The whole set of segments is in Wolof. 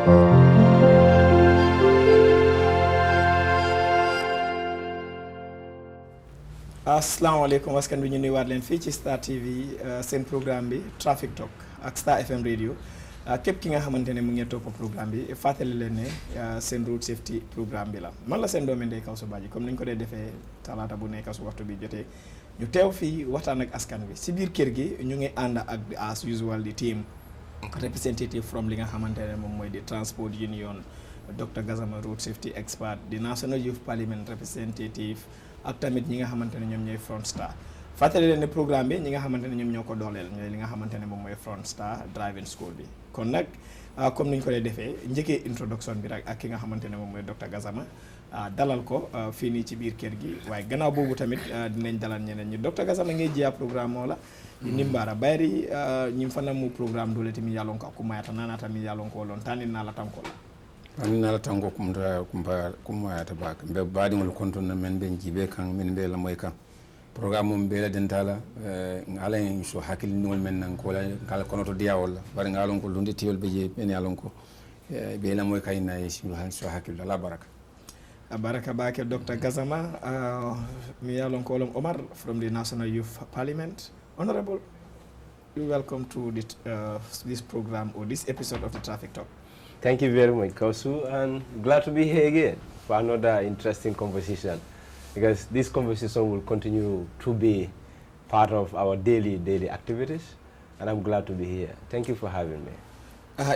asalaamaaleykum askan bi ñu nuyuwaat leen fii ci Star TV seen programme bi Traffic Talk ak Star FM radio képp ki nga xamante ne mu ngi topp programme bi fàttali leen ne seen road safety programme bi la man la seen doomi Ndeye Kawsu Badji comme ni ñu ko dee defee talaata bu nekk su waxtu bi jotee ñu teew fii waxtaan ak askan bi si biir kër gi ñu ngi ànd ak as usual di team representative from li nga xamante ne moom mooy di transport union Dr Gassama road safety expert di National Youth Parliament representative ak tamit ñi nga xamante ne ñoom ñooy Front Star fàttali leen ne programme bi ñi nga xamante ne ñoom ñoo ko dooleel ñooy li nga xamante ne moom mooy Front Star driving school bi kon nag comme ni ñu ko dee defee njëkkee introduction bi rek ak ki nga xamante ne moom mooy Dr Gassama dalal ko fii nii ci biir kër gi waaye gannaaw boobu tamit dinañ dalal ñeneen ñi Dr Gassama ngay jiya programme moo la nimbara bayri ñim fana mu programme dole timi yalon ko akumayata nanata mi yalon ko lon tanin nala tanko la ani nala tango kumayata bak be baadiŋol kontonna men ben jibe kan men be la moy kan programme mum be la dentala ngala en so hakil nol men nan ko la kala kono to diawol la bari ngalon ko lundi tiwol be je ben yalon ko be la moy kay nay so hakil la baraka baraka bake Dr Gassama mi yalon ko lom Omar from the National Youth Parliament. Honorable, you're welcome to this program or this episode of the Traffic Talk. Thank you very much, Kausu, and glad to be here again for another interesting conversation, because this conversation will continue to be part of our daily activities, and I'm glad to be here. Thank you for having me.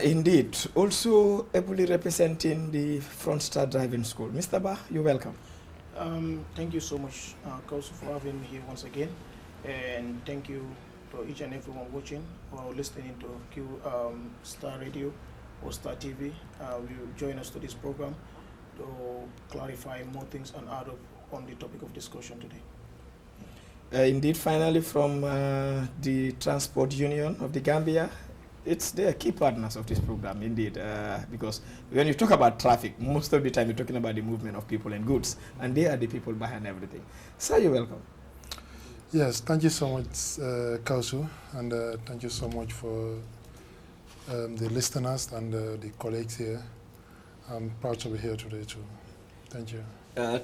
Indeed. Also, ably representing the Front Star Driving School. Mr. Ba, you're welcome. Thank you so much, Kausu, for having me here once again. And thank you to each and everyone watching or listening to Star Radio or Star TV. Will join us to this program to clarify more things and add up on the topic of discussion today. Indeed, finally from the Transport Union of the Gambia, it's the key partners of this program, indeed, because when you talk about traffic, most of the time you're talking about the movement of people and goods, and they are the people behind everything. Sir, you're welcome. Yes, thank you so much, Kausu, and thank you so much for the listeners and the colleagues here. I'm proud to be here today too. Thank you.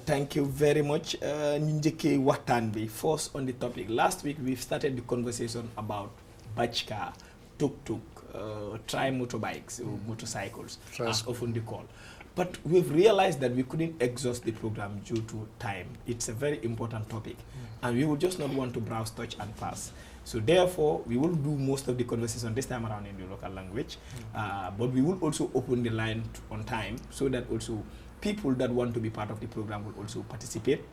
Thank you very much. Njike Watanbi, first on the topic. Last week we started the conversation about bachka, tuk-tuk, tri-motorbikes, or motorcycles, as often they call. But we've realized that we couldn't exhaust the program due to time. It's a very important topic. And we would just not want to browse, touch, and pass. So therefore, we will do most of the conversation this time around in the local language. But we will also open the line on time so that also people that want to be part of the program will also participate.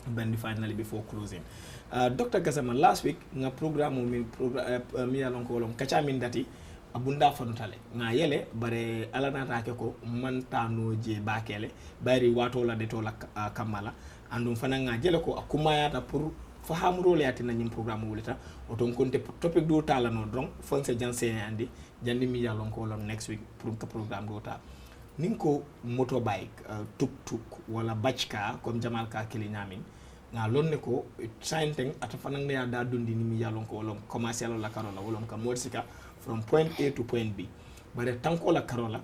Then finally before closing. Dr. Gassama, last week, nga program mi alon ko lom kacha min dati abunda fonutale nga yele bare alana take ko mantano je bakele bari wato la de to la kamala andum fana nga jele ko akumayata pour fahamuro le atina nyim programme wulita oton konte topic do tala no dron fonse janse andi jandi mi yalon ko lom next week pour que programme do ta ninko motorbike tuk-tuk wala bachka comme jamal ka kili nyamin nga lonne ko sainteng ata fana nga da dundi ni mi yalon ko lom commercial la karola wolom ka modsika from point A to point B. Bare tanko la karola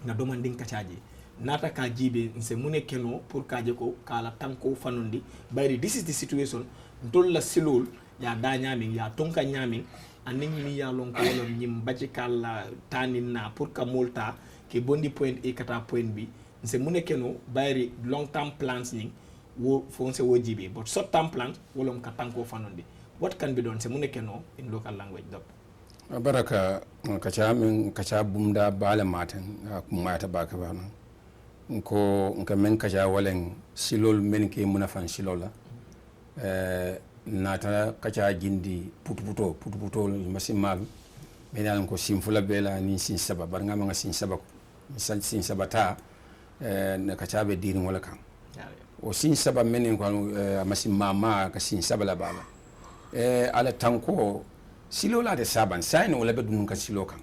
na domanding kachaji. Nata ka jibe nse mune keno pour kaje ko kala tanko fanundi. Bare this is the situation. Ndol la silol ya da nyaming ya tonka nyaming aning mi ya lon ko lon nyim bachi kala tanin na pour ka molta ke bondi point A kata point B. Nse mune keno bare long term plans ning wo fonse wo jibe but short term plans wolom ka tanko fanundi. What can be done se mune keno in local language doc? Baraka kacha bumda bala maten kumata baka bana ko nka men kacha walen silol men ke munafan silola nata kacha jindi putuputo masimal men yalan ko simfula bela ni sin saba bar ngama nga sin saba ta na kacha be dirin wala kan o sin saba men ko masimama ka sin saba la bala ala tanko silo la de saban sayno wala be dun ka silo kan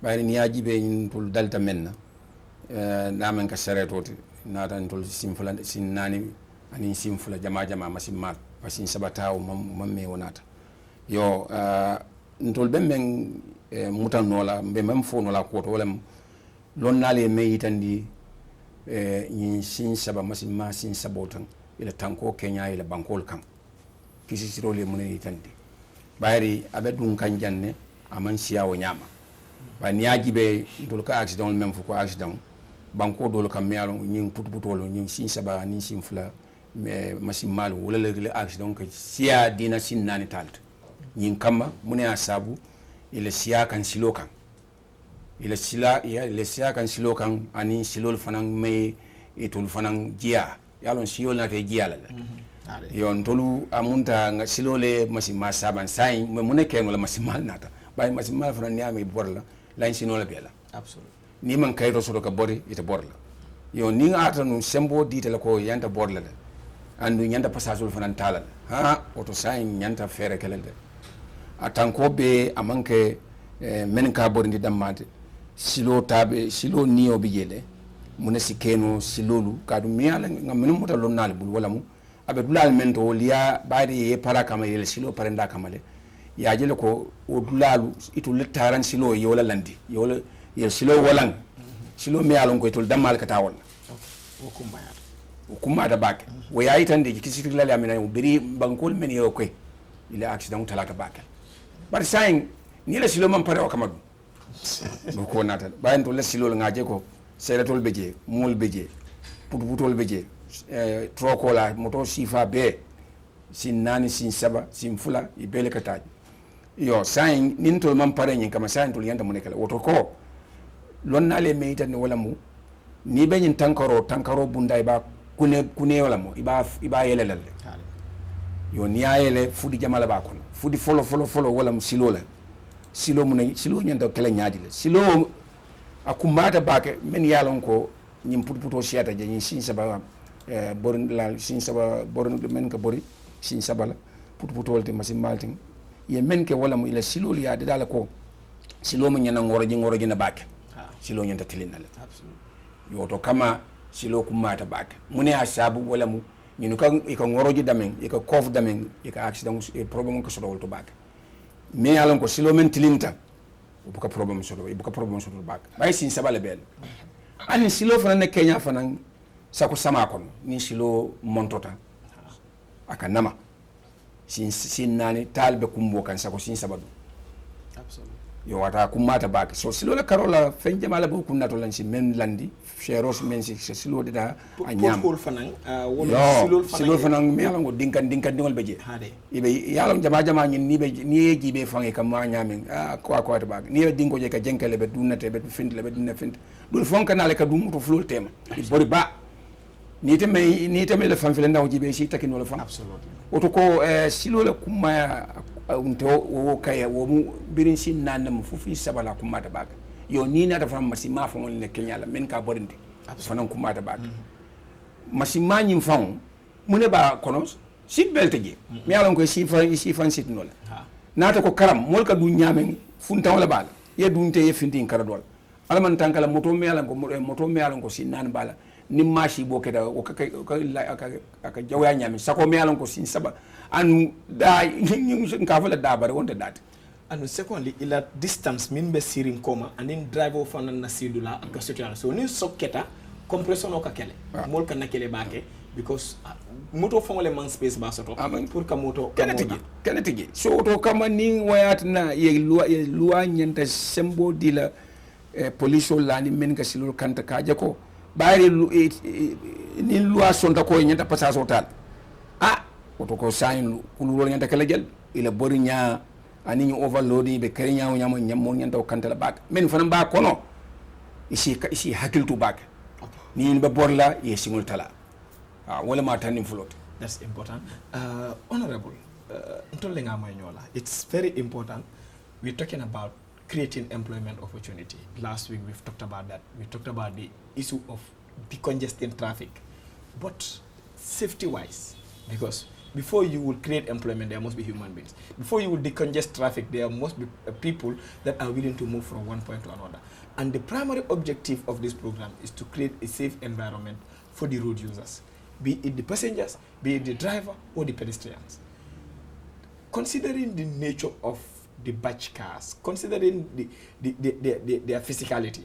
bayri ni yaji be tul dalta menna na men ka saretoti na tan tul simfula sinani ani simfula jama masimmat masin sabata o mamme wonata yo ntol be men mutan nola be mem fo nola ko to wala lon nale me yitandi ñin sin saba masima sin sabotan ila tanko kenya ila bankol kan kisi sirole mun yitandi bayri abe dun kan janne aman siyawo nyama ba niaji be dol ka accident même fu ko accident banko dol kam me alon ñin putputolo ñin sin saba ni sin fula me masimal wala le accident ka siya dina sin nani talt ñin kama mun ya sabu ila siya kan silo kan ila sila ya ila siya kan silo kan ani silol fanan me itul fanan jiya yalon silo na te jiya la yon tolu amunta nga silole masima saban sai mun ke ngola masimal nata bay masimal fanan ni ame borla lain sinola bela absolutely ni man kayro so ka bori ita borla yon ni ata no sembo ditela ko yanta borla la andu nyanda pasasul fanan talal ha oto sai nyanta fere kelende atanko be amanke men ka borindi dammate silo tabe silo niyo bijele mun sikeno silolu kadu miyala ngam muta lonnal bul wala mu abe dulal men to liya baade ye para kama yele silo parenda kamale ya jele ko o dulalu itu litaran silo yola landi yola ye silo walan silo miyalon ko itul damal ka tawol o kuma da bake wo yayi tande kisi lale amina biri bankol men yo ko ila accident talata bake bar sain ni la silo man pare o kamadu do ko nata bayen to la silo ngaje ko seratol beje mol beje putputol beje trokola moto sifa be sin nani sin saba sin fula ibele kataji yo sain nin to man pare nyin kama sain to yanda munekala woto ko lonna le meita ni wala mu ni be nyin tankaro bunda iba kune wala mu iba yelelal yo ni ayele fudi jamala ba kono fudi folo wala mu silo la silo mun silo nyanda kala nyaaji la silo akumata bake men yalon ko nyim putputo siata je nyin sin saba borin la sin saba borin men ka bori sin saba la putputo wolte masim malting ye men ke wala mu ila silo ya de dala ko silo mun nyana ngoro na bake silo nyanda tilina la absolutely yo to kama silo kumata bake mune asabu wala mu ñinu kan iko ngoroji damen iko kof damen iko accident e problem ko sodo wolto bak mais alon ko silo men tilinta buka problem sodo bak bay sin sabale bel ani silo fana ne Kenya fana sako sama kon ni silo montota aka nama sin nani talbe kumbo kan sako sin sabadu absolutely yo wata kumata bak so silo la karola fen jamala bu kunna to lan si men landi cheros men si silo de da anyam pol fanan wala silo fanan me alango dinkan dingol beje hade ibe yalam jama nyin ni jibe fangi kam ma nyamen ko to bag ni dingo je ka jenkele be dunate be fint le be dunna fint dul fonka nale ka dum to flul tema bori ba ni teme le fam fele ndaw jibe si takin wala fam absolutely oto ko silo le kuma unto wo kaya wo mu birin sin nanam fufi sabala kuma da bag yo ni na da fam masima fa won le Kenya la men ka borinde fanan kuma da bag masima nyim fam mune ba kono sit belte je mi alon ko sifan sit no la nata ko karam mol ka du nyamen funta wala bala ye dunte ye findin kara dol alaman tankala moto mi alon ko sin nan bala ni mashi bo keda o ka jawya nyami sako mi alon ko sin saba anu da ngi ka fala da bare wonta dat and secondly ila distance min be sirin koma and in driver fana na sidula ka situation so ni soketa compression o ka kele mol ka nakele bake because moto fongole man space ba soto pour ka moto kanatigi so to kama ni wayat na ye loi nyanta sembo dila police lani men ka silul kanta ka jako bayri ni loi sonta ko nyanta passage hotel oto ko sain kulul nyanta kala jël ila bori nya ani ñu overloading be kay ñaaw ñam nyanta kanta la bak men fana ba kono isi hakiltu bak ni be borla ye singul tala wala ma tanim float. That's important. Honorable, it's very important. We're talking about creating employment opportunity. Last week we've talked about that. We talked about the issue of decongesting traffic. But safety-wise, because before you will create employment, there must be human beings. Before you will decongest traffic, there must be people that are willing to move from one point to another. And the primary objective of this program is to create a safe environment for the road users, be it the passengers, be it the driver or the pedestrians. Considering the nature of the batch cars, considering their physicality,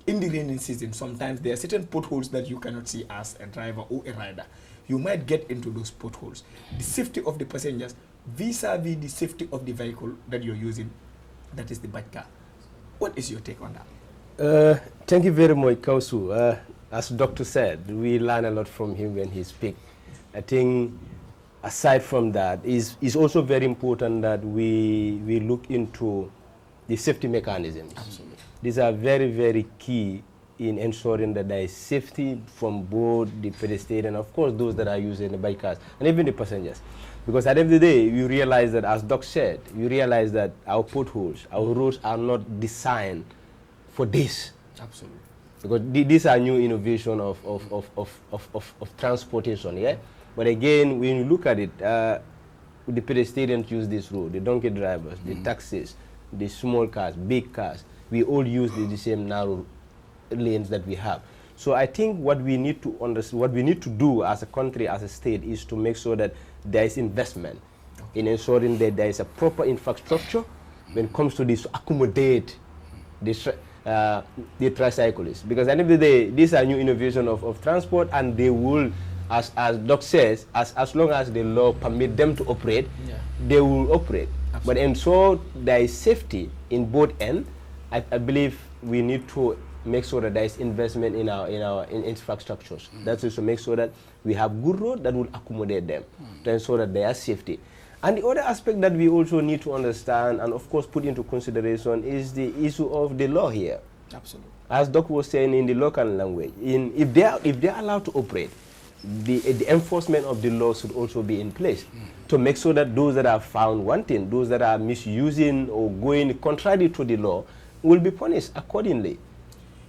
in the raining season, sometimes there are certain potholes that you cannot see as a driver or a rider. You might get into those potholes. The safety of the passengers vis-a-vis the safety of the vehicle that you're using, that is the bike car. What is your take on that? Thank you very much, Kausu. As Doctor said, we learn a lot from him when he speaks. I think aside from that, it's also very important that we look into the safety mechanisms. Absolutely. These are very, very key in ensuring that there is safety from both the pedestrian, of course, those that are using the bike cars, and even the passengers. Because at the end of the day, you realize that, as Doc said, you realize that our potholes, our roads are not designed for this. Absolutely. Because these are new innovation of transportation, yeah? But again, when you look at it, the pedestrians use this road, the donkey drivers, the taxis, the small cars, big cars, we all use the same narrow lanes that we have. So I think what we need to understand, what we need to do as a country, as a state, is to make sure that there is investment in ensuring that there is a proper infrastructure when it comes to this, to accommodate the tricyclists. Because at the end of the day, these are new innovation of transport, and they will, as Doc says, as long as the law permit them to operate, they will operate. Absolutely. But and so there is safety in both ends. I believe we need to make sure that there is investment in our infrastructures. That is to make sure that we have good road that will accommodate them, to ensure that there is safety. And the other aspect that we also need to understand and of course put into consideration is the issue of the law here. Absolutely. As Doc was saying, in the local language, if they are allowed to operate, the enforcement of the law should also be in place to make sure that those that are found wanting, those that are misusing or going contrary to the law, will be punished accordingly.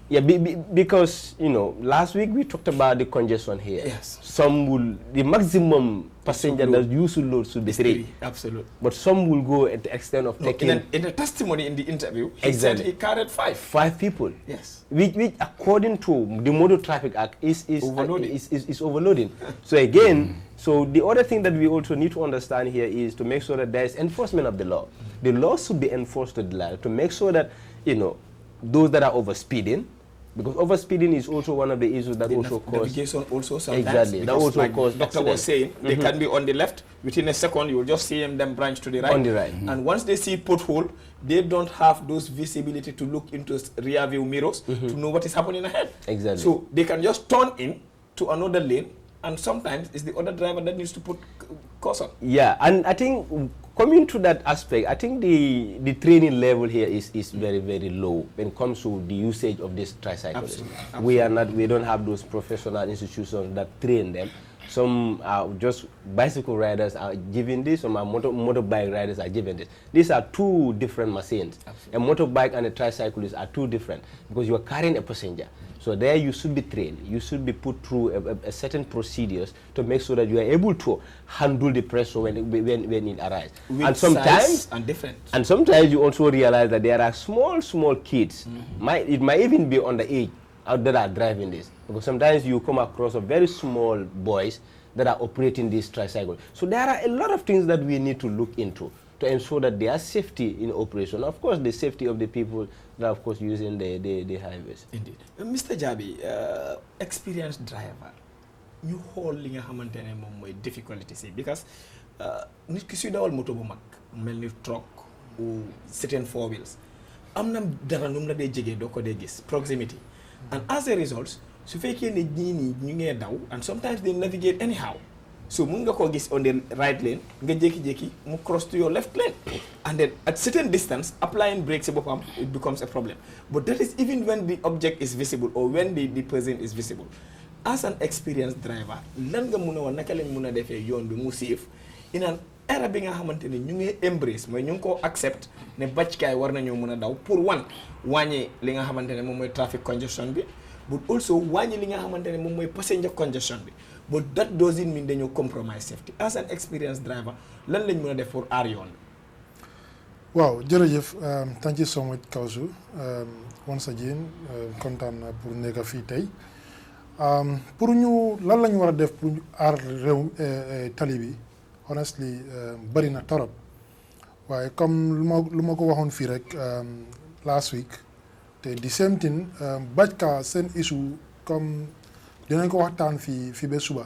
Yeah, because, you know, last week we talked about the congestion here. Yes. Some will, the maximum passenger that use load should be 3. Absolutely. But some will go at the extent of taking... In a testimony in the interview, he said he carried 5. 5 people. Yes. Which according to the Motor Traffic Act is overloading. Is overloading. So again, so the other thing that we also need to understand here is to make sure that there is enforcement of the law. The law should be enforced to make sure that, you know, those that are overspeeding, because overspeeding is also one of the issues that also cause... Navigation also sometimes. Exactly. That also like cause Doctor was saying, they can be on the left, within a second you will just see them branch to the right. On the right. And once they see pothole, they don't have those visibility to look into rear view mirrors to know what is happening ahead. Exactly. So they can just turn in to another lane, and sometimes it's the other driver that needs to put caution. Yeah, and I think coming to that aspect, I think the training level here is very, very low when it comes to the usage of these tricycles. Absolutely. We don't have those professional institutions that train them. Some are just bicycle riders are given this, some are motorbike riders are given this. These are 2 different machines. Absolutely. A motorbike and a tricyclist are 2 different, because you are carrying a passenger. So there you should be trained. You should be put through a certain procedures to make sure that you are able to handle the pressure when it arises. And sometimes and sometimes you also realize that there are small kids. It might even be underage out that are driving this, because sometimes you come across a very small boys that are operating this tricycle. So there are a lot of things that we need to look into to ensure that there is safety in operation. Of course, the safety of the people that are, of course, using the highways. Indeed. Mr. Jabi, experienced driver, ñu xool li nga xamante ne moom mooy difficulté si, because nit ki suy dawal moto bu mag mel ni truck ou certain 4 wheels am na dara nu mu la dee jege doo ko dee gis proximity, and as a result su fekkee ne ñii nii ñu ngee daw and sometimes they navigate anyhow. So mun nga koo gis on the right lane, nga jékki-jékki mu cross to your left lane, and then at certain distance applying brakes bopam, it becomes a problem. But that is even when the object is visible or when the person is visible. As an experienced driver, lan nga mun a wax naka lañ mun a defee yoon bi mu safe in an era bi nga xamante ne ñu ngi embrace mooy ñu ngi koo accept ne bàcckaay war nañoo mun a daw pour wàññi li nga xamante ne moom mooy traffic congestion bi, but also wàññi li nga xamante ne moom mooy passenger congestion bi. But that doesn't mean you compromise safety. As an experienced driver, lan lañ mën a def pour aar yoon. Wow, jërëjëf, thank you so much, Kausu. Once again, kontaan naa pour nekk fii tey. Pour ñu lan lañ war a def pour ñu aar réew tali bi, honestly bari na torop. Waaye comme lu ma ko waxoon fii rek last week, te the same thing bajka seen issue comme dinañ ko waxtaan fii ba suba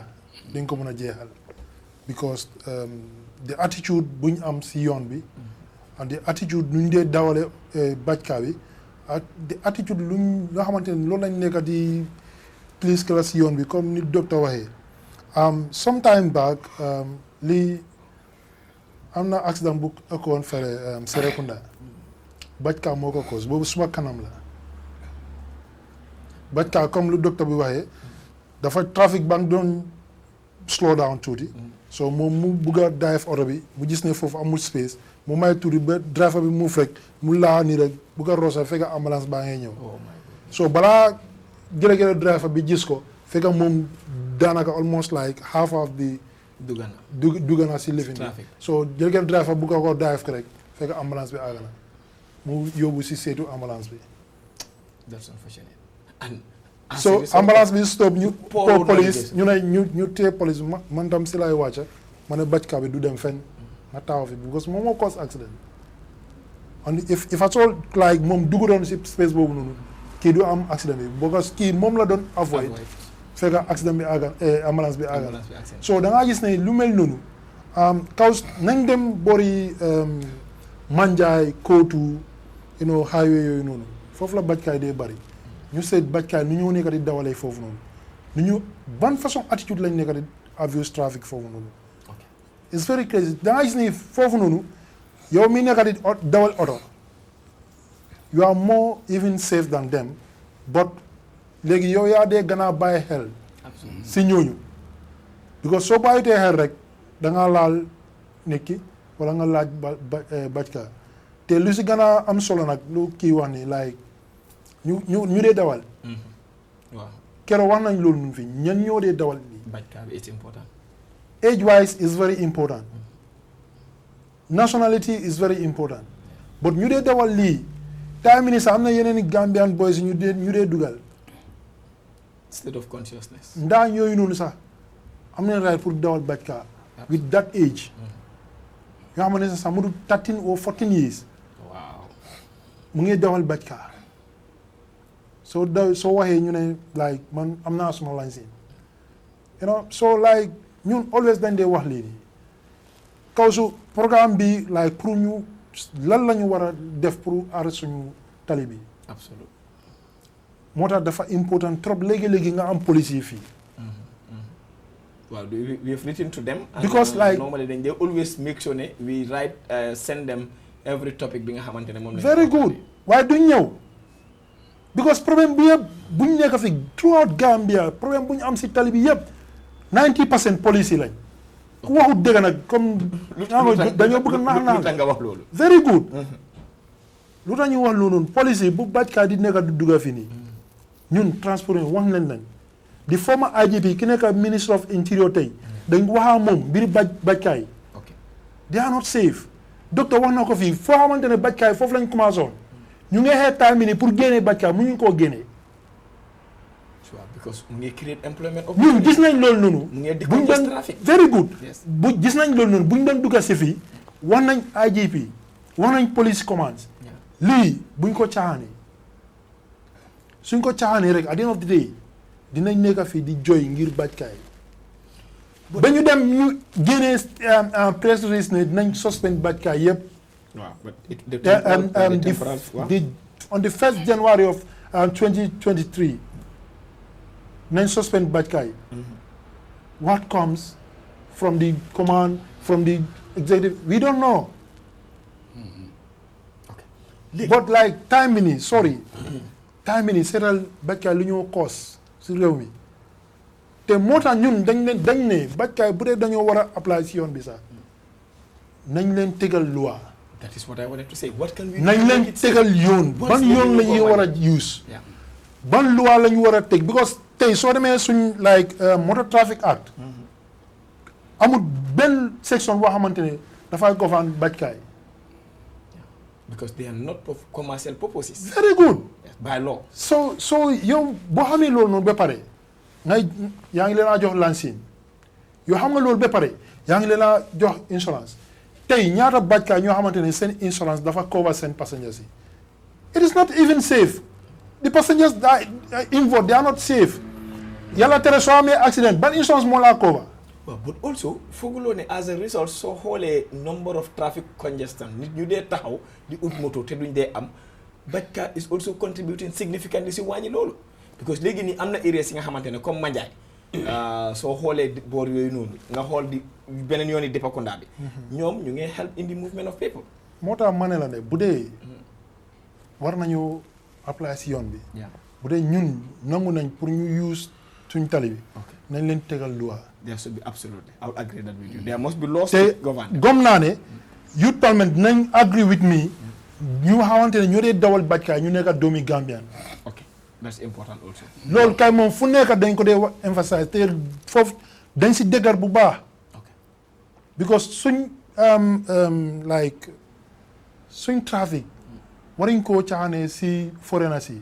dañ ko mën a jeexal because the attitude buñ am si yoon bi and the attitude nuñ dee dawale bajka bi ak the attitude luñ nga xamante ne loolu lañ nekk di police class si yoon bi comme ni docteur waxee sometime back lii am na accident bu ëkkoon fere Serekunda bajka moo ko cause boobu suma kanam la bajka comme lu docteur bi waxee dafa trafic ba doon slow down tuuti so moom mu bugg a dive oto bi mu gis ne foofu amul space mu may tuuti ba driver bi mu rek mu laa nii rek bugg a roosa fekk ambulance baa ngay ñëw so balaa gële driver bi gis ko fekk moom daanaka almost like half of the dugana si lifin bi so gële driver bugg a ko dive ko rek fekk ambulance bi àgg na mu yóbbu si seetu ambulance bi. That's unfortunate. And so ambulance bi stop ñu police ñu ne ñu téye police man tam si lay wàcca ma ne bajka bi du dem fenn ma taxaw fi because moom moo cause accident and if at all like moom dugg doon si space boobu noonu kii du am accident bi because kii moom la doon avoid fekk accident bi àgga ambulance bi àgga so da ngaa gis ne lu mel noonu kaw nañ dem boori Manjaay Kootu highway yooyu noonu foofu la bajkaay dee bari ñu seet bajkaay nu ñu nekk di dawalee foofu noonu nu ñu ban façon attitude lañ nekk di abuse traffic foofu noonu it's very crazy da nga gis ni foofu noonu yow mi nekk di dawal oto you are more even safe than them but léegi yow yaa dee gën a bàyyi xel si ñooñu because soo bàyyitee xel rek da nga laal nit ki wala nga laaj bajka te lu si gën a am solo nag lu kii wax ni like ñu dee dawal waaw keroog wax nañ loolu nun fi ñan ñoo dee dawal nii bajka bi it's important age wise is very important nationality is very important but ñu dee dawal lii time ni sax am na yeneen i Gambian boys ñu dee dugal state of consciousness ndaa yooyu noonu sax am nañ right pour dawal bajka with that age yoo xam ne sax mu du 13 or 14 years mu ngi dawal bajka soo waxee ñu ne like man am naa suma license so like ñun always dañ dee wax lii nii kaw su programme bi like pour ñu lan la ñu war a def pour arrêter suñu tali bi absolument moo tax dafa important trop léegi-léegi nga am police yi fii well we have written to them and because like normally they always make sure ne we write send them every topic bi nga xamante ne moom la very good waaye duñ ñëw because problème bi yëpp buñ nekk fi throughout Gambia problème bu ñu am si tali bi yëpp 90% police yi lañ ku waxut dëgg nag comme dañoo bëgg naax nga wax loolu very good lu tax ñu wax loolu police yi bu bajkaa di nekk du dugga fi nii ñun transport wax nañ leen di former IGP ki nekk ministre of interior tey dañ waxaa moom mbiri bajkaay they are not safe docteur wax na ko fii foo xamante ne bajkaay foofu lañ commencé woon ñu ngi xeet time ni pour génnee bajkaay mu ñu koo génnee because mu ngi create employment ñun gis nañ loolu noonu mu ngi decongest traffic very good bu gis nañ loolu noonu bu ñu doon dugga si fii wax nañ IGP wax nañ police command lii buñ ko caaxaanee suñ ko caaxaanee rek at the end of the day dinañ nekk fii di joy ngir bajkaay ba ñu dem ñu génnee press release ne dinañ suspend bajkaay yëpp on the 1st January of 2023 nañ suspend bajkaay what comes from the command from the executive we don't know but like time mini sorry time mini seetal bajkaay lu ñoo cause si réew mi te moo tax ñun dañ ne bajkaay bu dee dañoo war a apply si yoon bi sax nañ leen tegal loi. That is what I wanted to say. What can we do? nañ leen tegal yoon ban yoon la ñuy war a use. ban loi la ñu war a teg because tey soo demee suñ like motor traffic act amul benn section boo xamante ne dafay govern bajkaay. Because they are not for commercial purposes. Very good. By law. So yow boo xamee loolu noonu ba pare yaa ngi leen a jox lancine yoo xam nga loolu ba pare yaa ngi leen a jox insurance tey ñaata bajkaay ñoo xamante ne seen insurance dafa cover seen passengers yi. It is not even safe. the passengers involved, they are not safe. Yalla tere so amé accident, ban insurance mo la cover. But also, fogulone as a result, so whole number of traffic congestion. You dare taxaw di ut moto te duñ dé am. Bajka is also contributing significantly si wañi lolu. Because légui ni amna areas yi nga xamantene comme Manjay. So xolé bor yoy nonu nga xol di benen yoni Depakonda bi. Ñom ñu ngi help in the movement of people. Mota mané la né budé war nañu apply si yoon bi. Budé ñun nangu nañ pour ñu use suñ tali bi. Nañ leen tégal loi. There should be absolutely. I would agree that with you. There must be laws to govern. Gom naa ne youth parliament nañ agree with me ñu xamante ne ñoo dee dawal Bajka ñu nekk doomi Gambian. Okay, that's important also. loolu kay moom fu nekk dañ ko dee emphasize te foofu dañ si dëgër bu baax. Okay. Because suñ like suñ traffic waruñ koo caaxaane si foreigner si.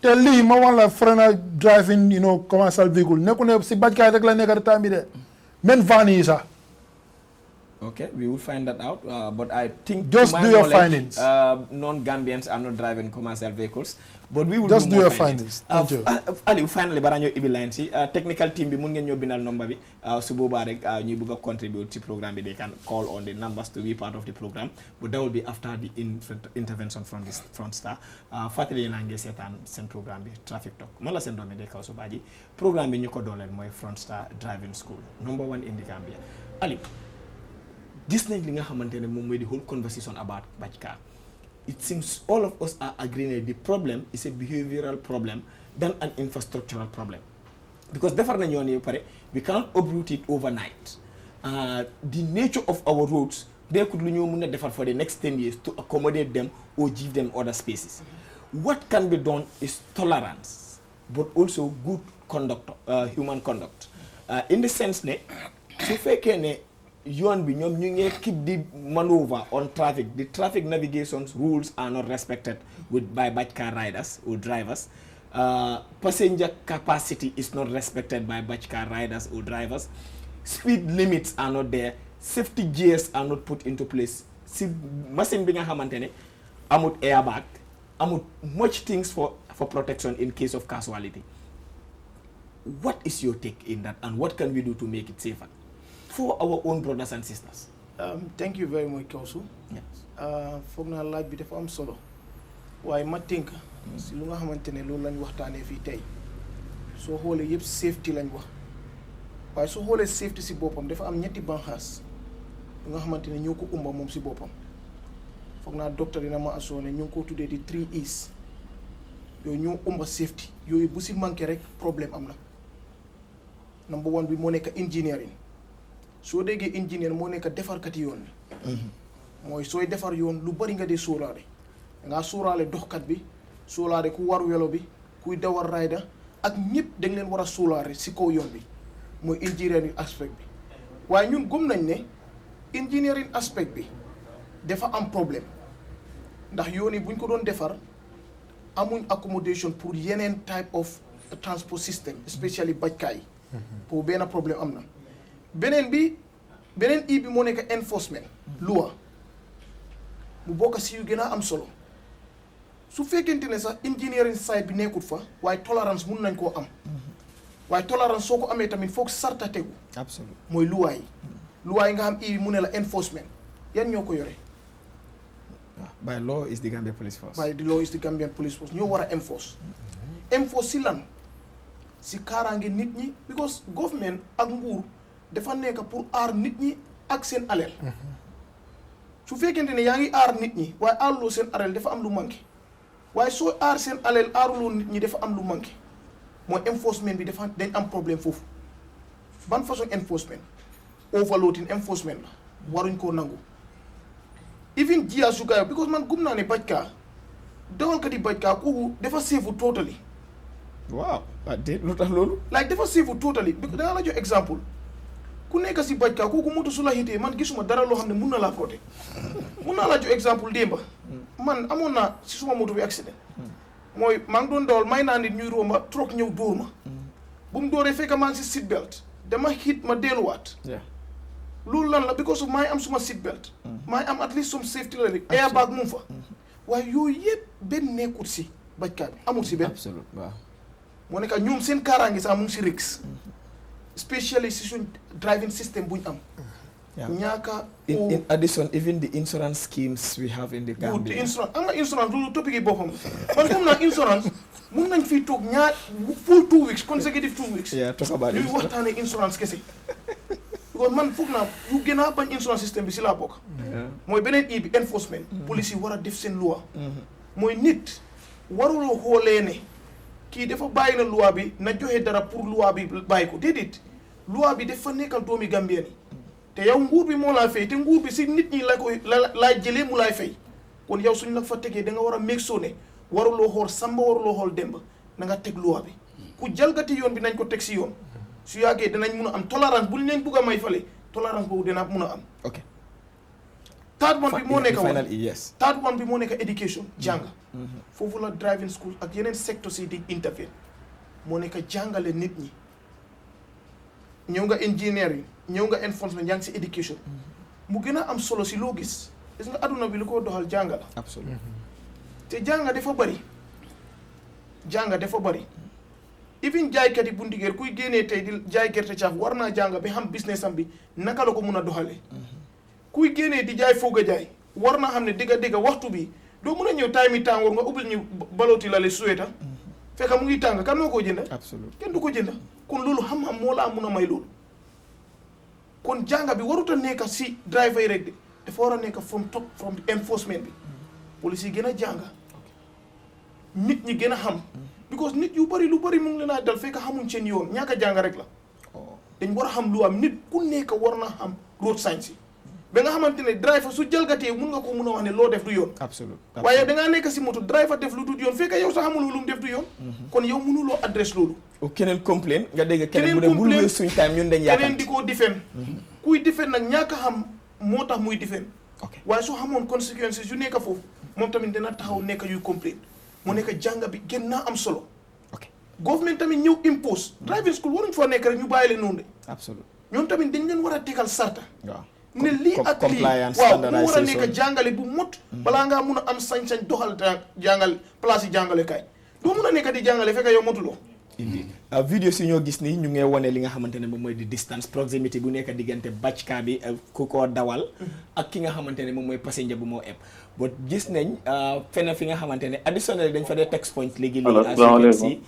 te lii ma wax la foreigner driving commercial vehicle nekku ne si Bajka rek la nekk temps bi de même van yi sax. Okay, we will find that out. But I think just do your findings. Non-Gambians are not driving commercial vehicles. But we will just do your findings. Thank you. Ali, finally, baranyo ibi line si technical team bi mun ngeen ñoo bindal number bi su boobaa rek ñu bëgg a contribute ci programme bi they can call on the numbers to be part of the program. But that will be after the intervention from this front star. Fàttali yéen a ngi seetaan seen programme bi Traffic Talk man la seen doomi de kaw su baaji programme bi ñu ko dooleel mooy Front Star Driving School number 1 in the Gambia. Ali, gis nañ li nga xamante ne moom mooy the whole conversation about Bajka. It seems all of us are agreeing that the problem is a behavioral problem than an infrastructural problem. Because we cannot uproot it overnight. The nature of our roads, they could differ for the next 10 years to accommodate them or give them other spaces. What can be done is tolerance, but also good conduct, human conduct. In the sense that, yoon bi ñoom ñu ngi keep the maneuver on traffic. The traffic navigation rules are not respected by Bajka riders or drivers. Passenger capacity is not respected by Bajka riders or drivers. Speed limits are not there. Safety gears are not put into place. Si machine bi nga xamantene amut airbag, amut much things for protection in case of casualty. What is your take in that, and what can we do to make it safer for our own brothers and sisters? Thank you very much, Kausu. Yes. Foog naa laaj bi dafa am solo waaye ma tënk si lu nga xamante ne loolu lañ waxtaanee fii tey soo xoolee yëpp safety lañ wax waaye soo xoolee safety si boppam dafa am ñetti banxaas lu nga xamante ne ñoo ko umba moom si boppam foog naa docteur dina ma asoo ne ñu ngi ko tuddee di 3 E's yooyu ñoo umba safety yooyu bu si manqué rek problème am na. Number 1 bi moo nekk engineering soo déggee engineer moo nekk defarkati yoon bi mooy sooy defar yoon lu bari nga dee sóoraale dangaa sóoraale doxkat bi sóoraale ku war welo bi kuy dawar rider ak ñëpp dañ leen war a sóoraale si kaw yoon bi mooy engineering aspect bi waaye ñun gëm nañ ne engineering aspect bi dafa am problème ndax yoon yi buñ ko doon defar amuñ accommodation pour yeneen type of transport system especially Bajka yi pour benn problème am na beneen i bi moo nekk enforcement loi mu bokk si yu gën a am solo su fekkente ne sax engineering side bi nekkut fa waaye tolerance mun nañ koo am waaye tolerance soo ko amee tamit foog sarta tegu Absolutely. mooy loi yi nga xam i bi mu ne la enforcement yan ñoo ko yore By law is the Gambia Police Force. by the law is the Gambian Police Force ñoo war a enforce si lan si kaaraange nit ñi because government ak nguur dafa nekk pour aar nit ñi ak seen alal su fekkente ne yaa ngi aar nit ñi waaye aaruloo seen alal dafa am lu manqué waaye soo aar seen alal aaruloo nit ñi dafa am lu manqué mooy enforcement bi dafa dañ am problème foofu ban façon enforcement overloading enforcement la waruñ koo nangu even jiya su gaayo because man gum naa ne Bajka dawalkat yi Bajka kooku dafa seefu totally Wow. Lu tax loolu like dafa seefu totally dangaa la jox exemple ku nekk si Bajka kooku moto su la hitee man gisuma dara loo xam ne mun na laa proté mun naa la jox exemple démba man amoon naa si suma moto bi accident mooy maa ngi doon dawal may naa nit ñuy romba truck ñëw dóor ma bu mu dóoree fekk maa ngi si seat belt dama hit ma delluwaat loolu lan la because of maa ngi am suma seat belt maa ngi am at least some safety la rek airbag mu fa waaye yooyu yëpp benn nekkut si bajkat bi amul si benn absolute waaw moo nekk ñoom seen kaaraange sax mu ngi si risque especially si suñ driving system buñ am ñaaka in addition even the insurance schemes we have in the Gambia insurance am nga insurance loolu topic yi boppam man xam naa insurance mun nañ fii toog full 2 weeks consecutive 2 weeks talk about ñuy waxtaane insurance kese because man foog naa yu gën a bañ insurance system bi si laa bokk mooy beneen bi enforcement police yi war a def seen loi mooy nit waruloo xoolee ne kii dafa bàyyi na loi bi na joxe dara pour loi bi bàyyi ko déedéet loi bi dafa nekkal doomi Gambien yi te yow nguur bi moo laa fay te nguur bi si nit ñi la koy laa jëlee mu laay fay kon yow suñ la fa tegee da nga war a make sure ne waruloo xool samba waruloo xool demba na nga teg loi bi ku jalgati yoon bi nañ ko teg si yoon su yàggee danañ mun a am tolérance bu ñu leen bugg a may fale tolérance boobu dina mun a am ok third one bi moo nekk final yes third one bi moo nekk education jàng foofu la driving school ak yeneen secteurs yi di interfere moo nekk jàngale nit ñi ñëw nga engineering ñëw nga enforcement yaa ngi si education mu gën a am solo si loo gis gis nga adduna bi lu ko doxal jàng la absolument te jàng dafa bari even jaaykat yi bu ndigeer kuy génnee tey di jaay gerte caaf war naa jàng ba xam business am bi naka la ko mun a doxalee kuy génnee di jaay foog a jaay war naa xam ne digga waxtu bi doo mun a ñëw time yi tàngoor nga ubbil ñu balooti la le suweta fekk mu ngi tàng kan moo ko jënda absolument kenn du ko jënda kon loolu xam-xam moo laa mun a may loolu kon jàng bi warut a nekk si driver yi rek de dafa war a nekk from top from enforcement bi police yi gën a jàng nit ñi gën a xam because nit yu bari lu bari mu ngi leen a dal fekk xamuñ seen yoon ñàkk a jàng rek la dañ war a xam lu am nit ku nekk war na xam road signs yi ba nga xamante ne driver su jalgatee mun nga ko mun a wax ne loo def du yoon absolument waaye dangaa nekk si moto driver def lu dul yoon fekk yow sax xamul lu mu def du yoon kon yow mënuloo adresse loolu keneen complain nga dégg keneen mu ne bul wéy suñ time ñun dañ yaakaar keneen di ko defend kuy defend nag ñàkk a xam moo tax muy defend waaye su xamoon conséquences yu nekk foofu moom tamit dina taxaw nekk yuy complain mu nekk jàng bi gën naa am solo government tamit ñëw impose driving school waruñ foo nekk rek ñu bàyyi leen noonu de absolument ñoom tamit dañ leen war a tegal sarta waaw ne lii ak lii waaw mu war a nekk jàngale bu mot balaa ngaa mun a am sañ-sañ doxal jàngal place yi jàngale kaay doo mun a nekk di jàngale fekk yow motuloo vidéo si ñoo gis ni ñu ngi wone li nga xamante ne moom mooy di distance proximité bu nekk diggante bàcckaa bi ku ko dawal ak ki nga xamante ne moom mooy passenger bu moo ebb but gis nañ fenn fi nga xamante ne additionnel dañ fa dee text point léegi si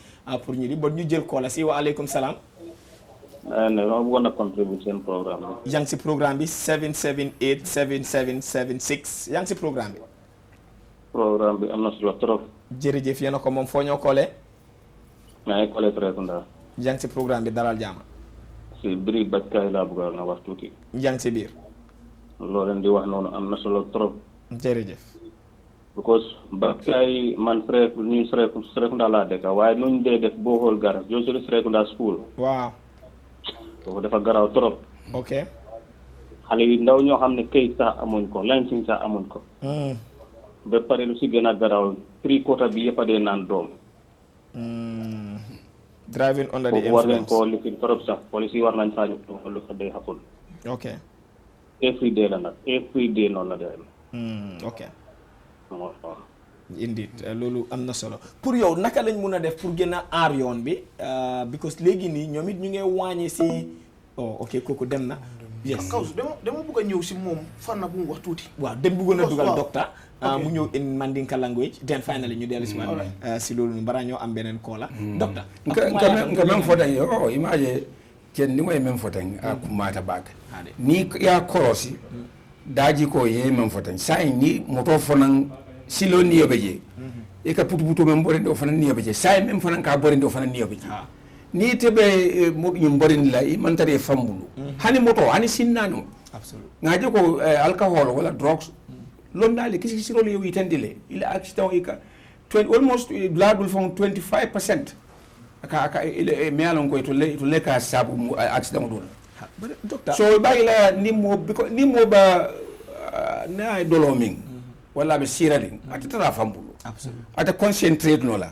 pour ñu di but ñu jël koola si wa aleykum salaam dama bëggoon a contribuer seen programme bi yaa ngi si programme bi 778 7776 yaa ngi si programme bi am na solo trop jërëjëf yéen a ko moom foo ñoo koolee maa ngi collé Trekunda yaa ngi si programme bi dalal jaama si biri bajkaay laa bëgg na wax tuuti yaa ngi si biir loo leen di wax noonu am na solo trop jërëjëf because bajkaay man ñuy Trekunda laa dëkk waaye nuñ dee def boo xool garas joo sori Trekunda school waaw kooku dafa garaaw trop ok xale yi ndaw ñoo xam ne këyit sax amuñ ko licence sax amuñ ko ba pare lu si gën a garaaw tri-quota bi yëpp a dee naan doom driving under the influence war nañ koo lifin trop sax police yi war nañ saa ñu lu fa dee xapul ok every day la nag every day noonu la dee ok indeed loolu am na solo pour yow naka lañ mun a def pour gën a aar yoon bi because léegi nii ñoom it ñu ngi wàññi si ok kooku dem na yes kaw dama bëgg a ñëw si moom fànn bu mu wax tuuti waaw dem bëggoon a dugal docteur mu ñëw in Mandinka language then finally ñu dellu si waat si loolu bara ñoo am beneen koola docteur nka même foten imagine ken ni ngoy même foten a kumata bak ni ya korosi daji ko ye même foten sai ni moto fonan silo ni yobeje e ka putu men bore do fanan ni yobeje sai même fonan ka bore do fanan ni yobeje ni tebe ñu bore ni la man tare fambulu hani moto hani sinnano absolutely ngaje ko alcohol wala drugs londali kisi siro le witandile ila accident ika almost gladul from 25% aka me alon ko to le ka sabu accident do docteur so bagila ni mo ba na doloming wala be siraling ata tara fambulu absolutely ata concentrate no la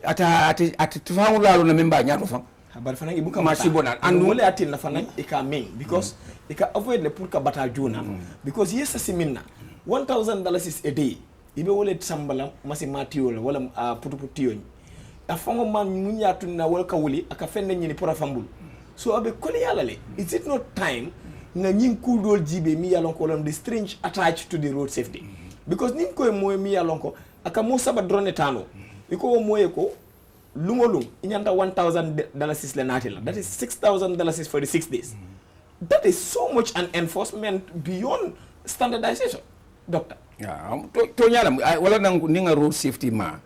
ata tufangu lalo na memba nyato fam bar fana ibu ka masi bonan andu wala atin na fana ika main because ika avoid le pour ka bata juna because yes siminna $1,000 is a day ibe wole sambala masi matiyo wala putu tiyo afango man munyatu na wala kawuli aka fenne nyini pora fambul so abe koli yala le is it not time nga nyin kuldol jibe mi yalon ko lon the strange attached to the road safety because nin ko moy mi yalon ko aka mo saba drone tano iko moye ko lungolung inyanta $1,000 le natila that is $6,000 for the 6 days that is so much an enforcement beyond standardization doctor to nyalam wala nang ninga road safety ma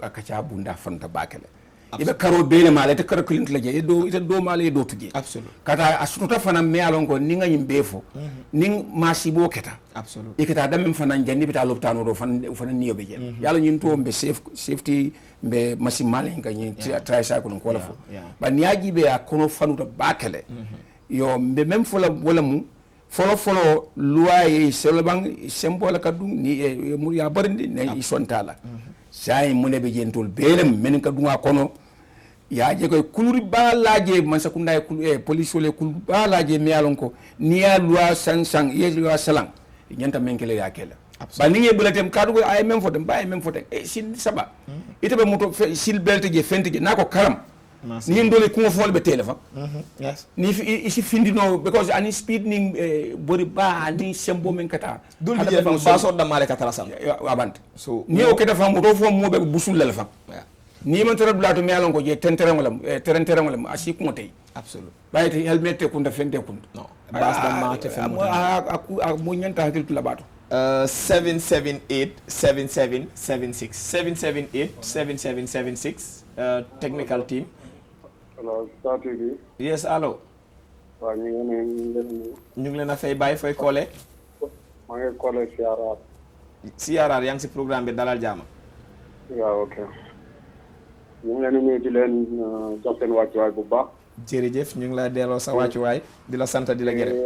akacha bunda fanta bakele ibe karo bele mala te karo klint laje do ita do mala do tuje absolutely kata asuta fana me alon ko ninga yimbefo ning masibo keta absolutely ikata dam fana jandi bita loptano do fana niyo be jen yalla nyin to be safety be masimale nganyi tricycle ko la fo ba niaji be akono fanuta bakele yo be même fola wala mu folo loi selbang sembo la kadu ni mu ya barindi ne isontala say mu ne be jentol belem men ka dunga kono ya je koy kuluri ba laje man sakunda police wala kul ba laje mi alon ko ni ya loi sang ye loi salang nyanta menkele ya kela ba ni ngi bulatem kadu ko ay même fotem ba ay même fotem sin saba itabe moto sil belte je fente je nako karam ni ndole ko fol be téléphone yes ni isi findino because ani speed ning bori ba ni sembo men kata dul bi je ba so da male katala sam abant so ni o keta fam do fo mo be busul la fam ni man tara blato mi alon ko je tentere wala asi ko tay absolute bayte helmet ko nda fende ko no bas da ma te fam mo nyanta hakil la bato 778-7776 778-7776 technical team. Hello, Star TV. Yes, hello. Waaw ñu ngi leen a fay bàyyi fooy koole. maa ngi koole CRR. CRR yaa ngi si programme bi dalal jaama. waaw ok. ñu ngi leen di nuyu di leen jox seen wàccuwaay bu baax. jërëjëf ñu ngi la delloo sa wàccuwaay di la sant di la gërëm.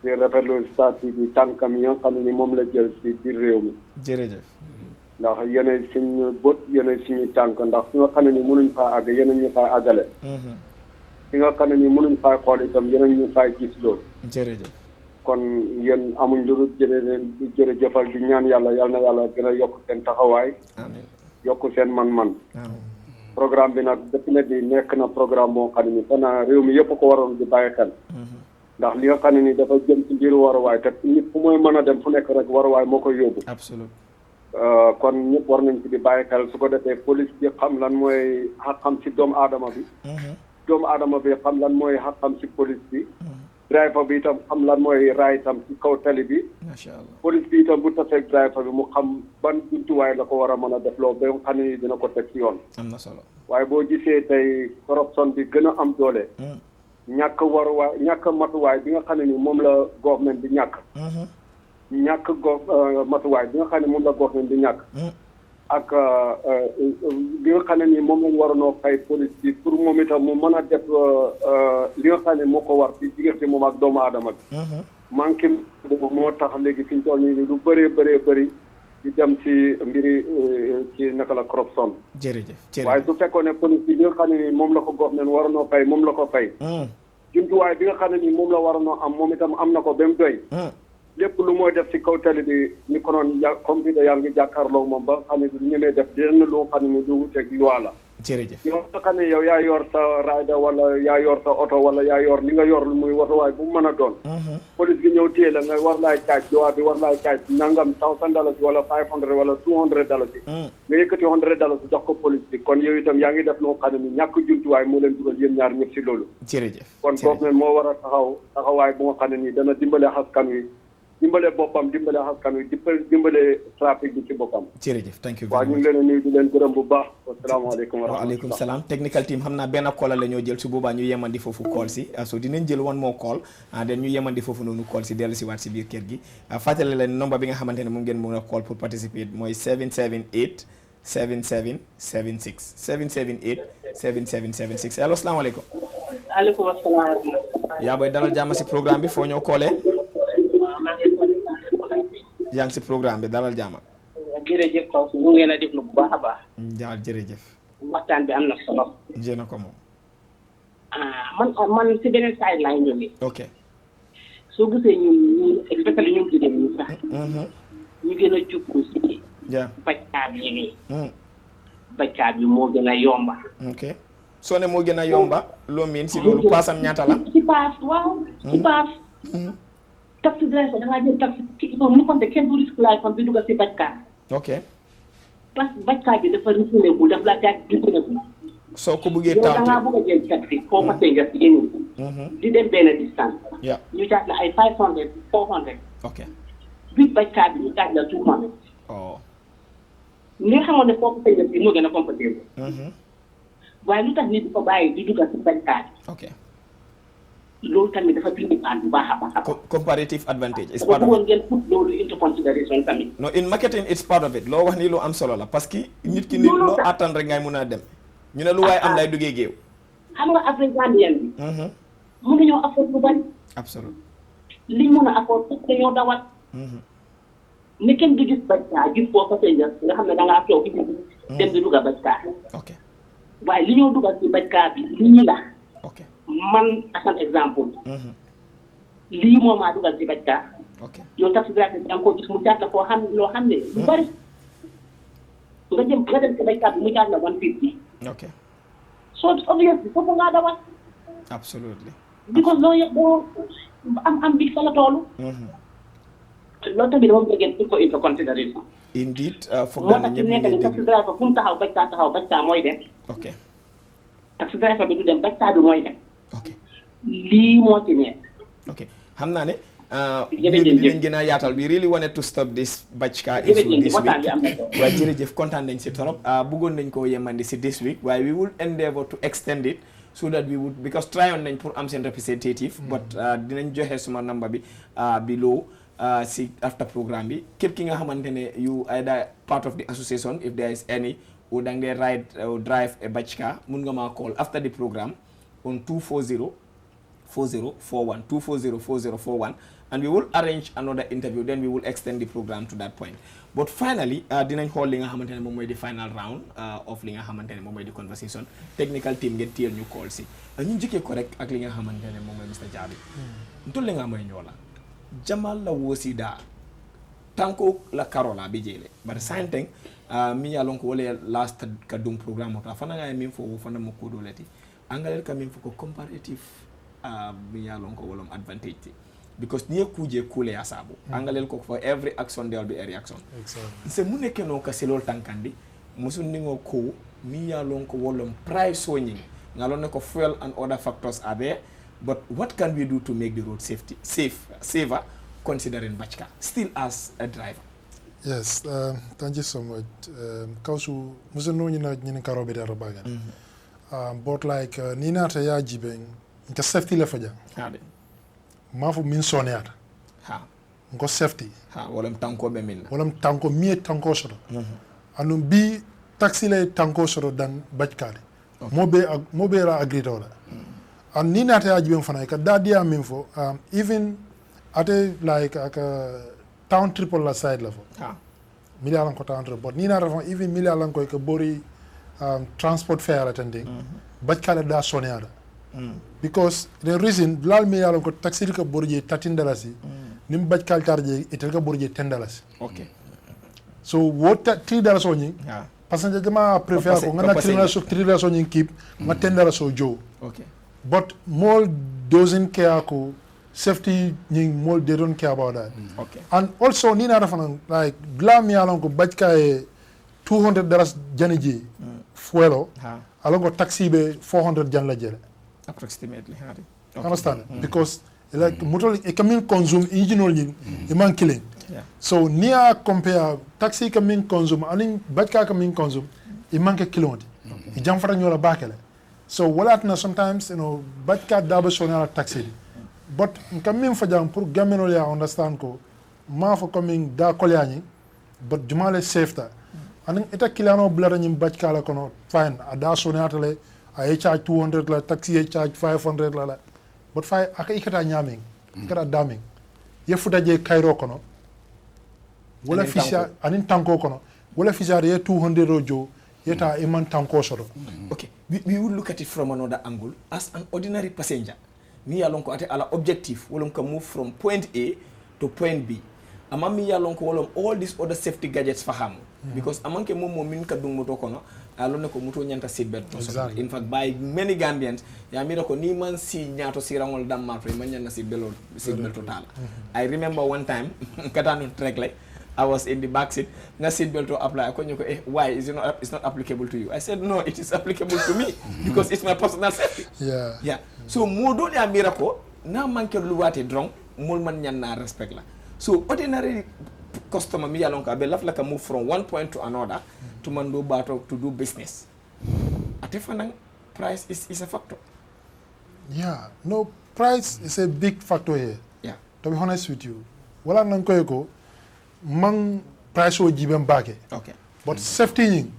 di rafetlu Star TV tànkam yi nga xam ne ni moom la jël si biir réew mi. jërëjëf. ndax yeneen suñu bët yeneen suñu tànk ndax fi nga xam ne ni mënuñ faa àgg yeneen ñu faa àggale. fi nga xam ne ni mënuñ faa xool itam yeneen ñu faa gis loolu. jërëjëf. kon yéen amuñ lu dul jërëjëfal di ñaan yàlla yal na yàlla gën a yokk seen taxawaay. amiin yokk seen man-man. amiin. programme bi nag dëpp na di nekk na programme moo xam ne ni xanaa réew mi yëpp ko waroon di bàyyi xel. ndax li nga xam ne ni dafa jëm ci mbiru waruwaay te nit fu mooy mën a dem fu nekk rek waruwaay moo koy yóbbu. absolument. kon ñëpp war nañ ci di bàyyi xel su ko defee police bi xam lan mooy xam ci doomu aadama bi. doomu aadama bi xam lan mooy xam ci police bi. driver bi itam xam lan mooy raay itam ci kaw tali bi. macha allah police bi itam bu taseeg driver bi mu xam ban jumtuwaay la ko war a mën a def loolu ba nga xam ne dina ko teg ci yoon. am na solo. waaye boo gisee tey corruption bi gën a am doole. ñàkk waruwaay ñàkk matuwaay bi nga xam ne ni moom la government bi ñàkk. ñàkk matuwaay bi nga xam ne moom la government bi ñàkk. ak li nga xam ne ni moom lañu waroon a fay police bi pour moom itam mu mën a def li nga xam ne moo ko war ci diggante moom ak doomu aadama bi. manqué boobu moo tax léegi fi ñu toll nii lu bëree bëri di dem ci mbiri ci naka la corruption. jërëjëf waaye su fekkoon ne police bi nga xam ne ni moom la ko government waroon a fay moom la ko fay. jumtuwaay bi nga xam ne ni moom la waroon a am moom itam am na ko ba mu doy. lépp lu mooy def ci kaw tali bi ni ko noon computer yaa ngi jàkkaarloo moom ba xam ne du ñemee def lenn loo xam ne ni du wuteeg loi la. jërëjëf yow nga xam ne yow yaa yor sa rider wala yaa yor sa oto wala yaa yor li nga yor lu muy watuwaay bu mu mën a doon. police bi ñëw téye la nga war laay caaj loi bi war laay caaj nangam $1,000 wala $500 wala $200. nga yëkkati $100 jox ko police bi kon yow itam yaa ngi def loo xam ne ni ñàkk jumtuwaay moo leen dugal yéen ñaar ñëpp ci loolu. jërëjëf kon government moo war a taxawaay bu nga xam ne ni dana dimbale askan wi. dimbale boppam dimbale askan wi dimbale trafic bi ci boppam. jërëjëf thank you waaw ñu ngi leen a nuyu di leen gërëm bu baax. asalaamaaleykum wa rahmatulah waaleykum salaam technical team xam naa benn call la ñoo jël su boobaa ñu yemandi foofu call si so dinañ jël one more call den ñu yemandi foofu noonu call si dellu si waat si biir kër gi fàttali leen number bi nga xamante ne moom ngeen mën a call pour participer mooy 778 7776 778 7776 allo salaamaaleykum. aleykum asalaam. yaa booy dalal jàmm si programme bi foo ñoo koolee. yaa ngi si programme bi dalal jàmm. jërëjëf kaw si ñu ngeen a déglu bu baax a baax. jaal jërëjëf. waxtaan bi am na solo. jéem a ko moom. man si beneen side laay ñëwee. ok. soo gisee ñun especially ñun jigéen ñi sax. ñu gën a jublu si Yeah. bajkaa bi nii bajkaa bi moo gën a yomba ok soo ne moo gën a yomba loo miin si loolu paasam ñaata la ci paas waaw ci paas taxi driver da ngaa jël taxi mu konte kenn du risque laay fan bi dugal si bajkaa ok parce que bajkaa bi dafa risque bu daf la jaaj risque bu soo ko bëggee yow da taatu ngaa bëgg a jël taxi foo fa nga si yéen di dem benn distance yeah ñu jaaj la ay 500 400 ok bi bajkaa bi ñu jaaj la 200 oh li nga xamoon ne foofu nga si moo gën a comfortable waaye lu tax nit di ko bàyyi di dugal si bajkaa bi ok loolu tamit dafa bind aan bu baax a baax a baax comparative advantage is dafa part of bëggoon it ngeen put loolu into consideration tamit no in marketing it's part of it loo wax ni lu am solo la parce que nit ki nit loo attan rek ngay mun a dem ñu ne lu waaye am lay duggee géew xam nga Afrique Gambien bi mën nañoo afford lu bari absolute liñ mën a afford foofu dañoo dawal ni kenn du gis bajkaa gis foo passenger nga xam ne da ngaa toog dem di dugal bajkaa ok waaye li ñoo dugal ci bajkaa bi lii la ok man as an exemple lii moo maa dugal ci bajkaa ok yow taxi driver bi da nga ko gis mu caat la foo xam loo xam ne lu bari nga dem ci bajkaa bi mu caat la 150 ok so obviously foofu ngaa dawal absolutely because loo yëg boo am bi fa la toolu loolu tamit dama bëgg ngeen put ko into consideration indeed foog moo naa ne tax ci ñëpp ñu nekk ngi ni taxi déglu driver fu mu taxaw bajkaa ok taxi driver bi du dem bajkaa bi mooy dem ok lii moo ci nekk ok xam naa ne jërëjëf dinañ gën a yaatal we really wanted to stop this bajka issue this waxtaan week bi am na waaye jërëjëf kontaan nañ si torop bëggoon nañ koo yemandi si this week waaye we will endeavor to extend it so that we would because try on nañ pour am seen representative but dinañ joxe suma number bi below si after programme bi képp ki nga xamante ne you either part of the association if there is any or da ngay ride or drive a bajka mun nga maa call after the programme on 240 4041 240 4041 and we will arrange another interview then we will extend the program to that point but finally dinañ xool li nga xamante ne moom mooy di final round of li nga xamante ne moom mooy di conversation technical team ngeen téyel ñu call si ñu njëkkee ko rek ak li nga xamante ne moom mooy Mr Jabi ntolle nga mooy ñoola jamal la wosida tanko la karola bi jele but same thing mi ya lon ko wala last ka dum programme ta fana nga min fo fana mo ko dolati angalel ka min fo ko comparative mi ya lon ko wala advantage because ni kuje kule ya sabu angalel ko for every action there will be a reaction exactly se mu nekke non ka selol tankandi musun ningo ko mi ya lon ko wala price soni ngalon ne ko fuel and other factors are there but what can we do to make the road safer considering bajka still as a driver? Yes, thank you so much. Kausu muso no nyina karobe da robaga. But like nina ta ya jibe nka safety le faja. Ha de. Mafu min soneata. Ha. Nko safety. Ha wolam tanko be min. Wolam tanko mi tanko soro. Anu bi taxi le tanko soro dan bajkade. Mobe ra agrito la. And nina ta ya jibe fana ka dadia min fo even ate like town triple la side level. Million ko town triple. But ni na rafa even million ko ke bori transport fare attending. But kala da soneada. Because the reason lal million ko taxi ko bori $13. Nim baj kal charge itel ko bori $10. Okay. So what $3 only? Passenger jama prefer ko ngana $3 only keep ma $10 so joe. Okay. But more doesn't care ko safety more they don't care about that. Okay. And also nina rafan like glam ya lonko bajka e $200 janiji fuelo alongo taxi be $400 jan la jere approximately. Okay. Understand? Because like motor e kamin consume original ni e man killing. Yeah. So near compare taxi kamin consume aning bajka kamin consume e man ke kilonti. E jam fara nyola bakele. So wala na sometimes bajka dabo sonala taxi. But coming for jam pour gameno ya understand ko ma for coming da kolyani but jumale safeta and eta kilano blara nyim bajka la kono fine ada sonatale I charge 200 la taxi charge 500 la but fine aka ikata nyaming ikata daming yefuta je kairo kono wala fisha anin tanko kono wala fisha ye 200 rojo yeta iman tanko soro. Okay, we will look at it from another angle as an ordinary passenger. Mi ya lonko ate ala objective wolom ka move from point A to point B. Ama mi ya lonko wolom all these other safety gadgets for ham. because amanke momo min kadung moto kono alone ko moto nyanta seatbelt. Exactly. In fact, by many Gambians, ya mira ko ni man si nyato sirangol damma to man nyanta seatbelt total. I remember one time katanu trek like I was in the back seat. Na seatbelt to apply. Why is it's not applicable to you? I said no, it is applicable to me because it's my personal safety. Yeah. So modo ya mira ko na manke luwate drong mol man nyanna respect la. So ordinary customer me along be left like a move from one point to another to mando bato to do business. Atifanang price is a factor. Yeah, no, price is a big factor here. Yeah. To be honest with you, wala nang ko eko mang price wo jibem bake. Okay. But safety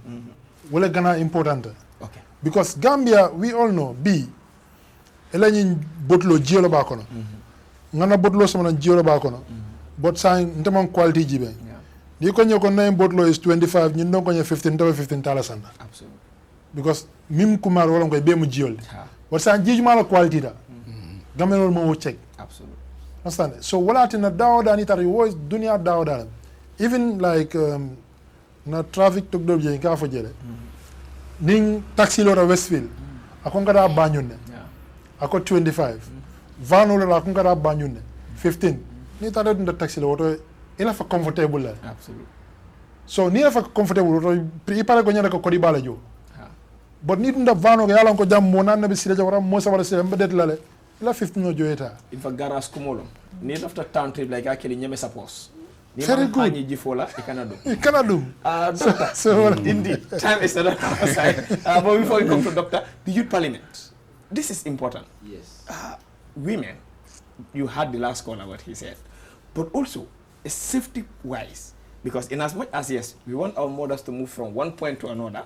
wala gana important. Okay. Because Gambia, we all know elanyi botlo jiolo ba kono. Ngana botlo sama jiolo ba kono. But sign ntamang quality jibe. Ni ko nyoko name botlo is 25, ñu ndon ko nye 15 taw 15 tala sanda. Absolutely. Because mim kumar wala ngoy be mu jiol. But sign jiju mala quality da. Gamel mo check. Absolutely. Understand? So wala tina dawda ni tari wo dunia dawda. Even like na traffic tok do je ka fo jele. Ning taxi lora Westfield. Akon kada banyune. Ako 25. Van lora akon kada banyune 15. Ni tare dunda taxi lora ila fa comfortable la. Absolutely. So ni ila fa comfortable lora ipare ko nyana ko kodi bala jo. But ni dunda vano ga yala ko jam mo nan nabi sile jawara mo sabara sile mbedet la le. Ila 15 no joeta. In fact, garage kumolo. Need after town trip like actually nyeme suppose. Very good. Doctor, so indeed, time is another aside. But before we come to doctor, the youth parliament. This is important. Yes. Women, you heard the last caller what he said, but also safety wise, because in as much as yes, we want our mothers to move from one point to another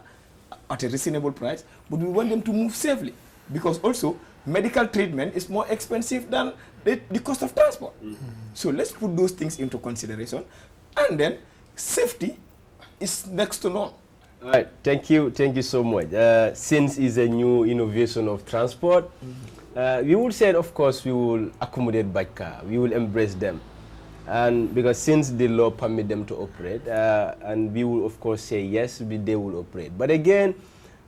at a reasonable price, but we want them to move safely, because also medical treatment is more expensive than the cost of transport. So let's put those things into consideration, and then safety is next to none. All right, thank you so much. Since it's a new innovation of transport, we will say, of course, we will accommodate bike car, we will embrace them, and because since the law permit them to operate, and we will of course say yes, they will operate. But again,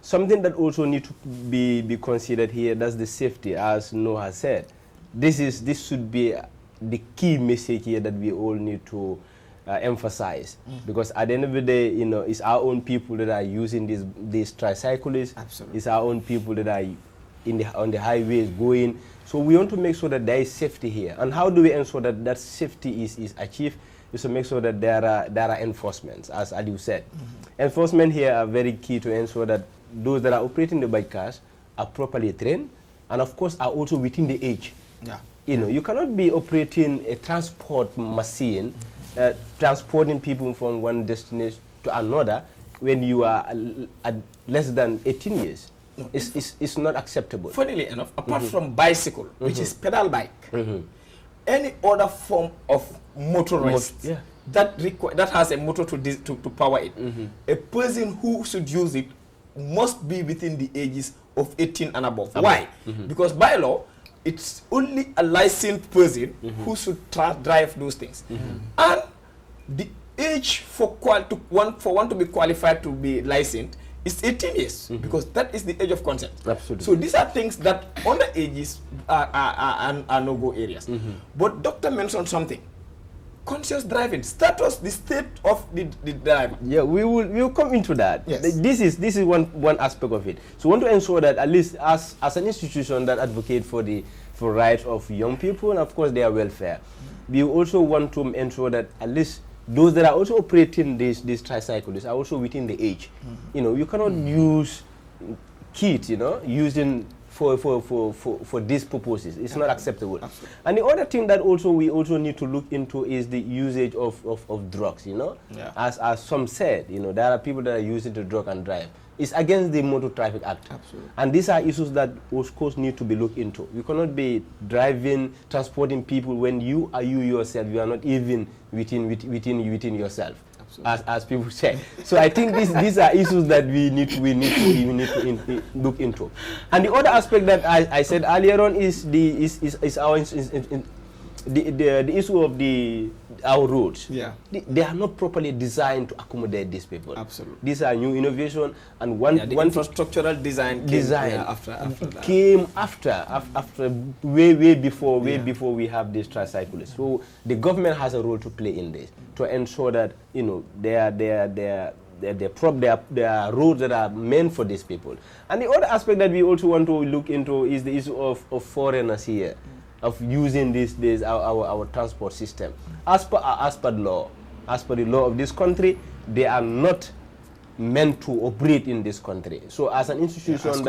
something that also need to be considered here, that's the safety, as Noah has said. This should be the key message here that we all need to emphasize, because at the end of the day, it's our own people that are using these tricyclists. Absolutely. It's our own people that are on the highways going. So we want to make sure that there is safety here. And how do we ensure that safety is achieved? Is to make sure that there are enforcements, as Adu said. Enforcement here are very key to ensure that those that are operating the bike cars are properly trained, and of course are also within the age. Yeah. You cannot be operating a transport machine, transporting people from one destination to another when you are at less than 18 years. No, it's not acceptable. Funnily enough, apart from bicycle, which is pedal bike, any other form of motorized that has a motor to power it, a person who should use it must be within the ages of 18 and above. Why? Because by law, it's only a licensed person who should drive those things. And the age for one to be qualified to be licensed is 18 years, because that is the age of consent. Absolutely. So these are things that under ages are no-go areas. But doctor mentioned something. Conscious driving, status, the state of the driver. Yeah, we will come into that. Yes. This is one aspect of it. So we want to ensure that at least as an institution that advocate for rights of young people and of course their welfare, we also want to ensure that at least those that are also operating these tricycles are also within the age. You cannot use kids, using for these purposes. It's not acceptable. Absolutely. And the other thing that we also need to look into is the usage of drugs, As some said, there are people that are using the drug and drive. It's against the Motor Traffic Act. Absolutely. And And these are issues that of course need to be looked into. You cannot be driving, transporting people when you yourself, you are not even within yourself. As people say. So I think these are issues that we need to look into. And the other aspect that I said earlier on is our the issue of our roads. Yeah. They are not properly designed to accommodate these people. Absolutely. These are new innovation, and the infrastructural design came after way before we have these tricyclists. So the government has a role to play in this, to ensure that there are roads that are meant for these people. And the other aspect that we also want to look into is the issue of foreigners here, of using our transport system. As per the law of this country, they are not meant to operate in this country. So as an institution as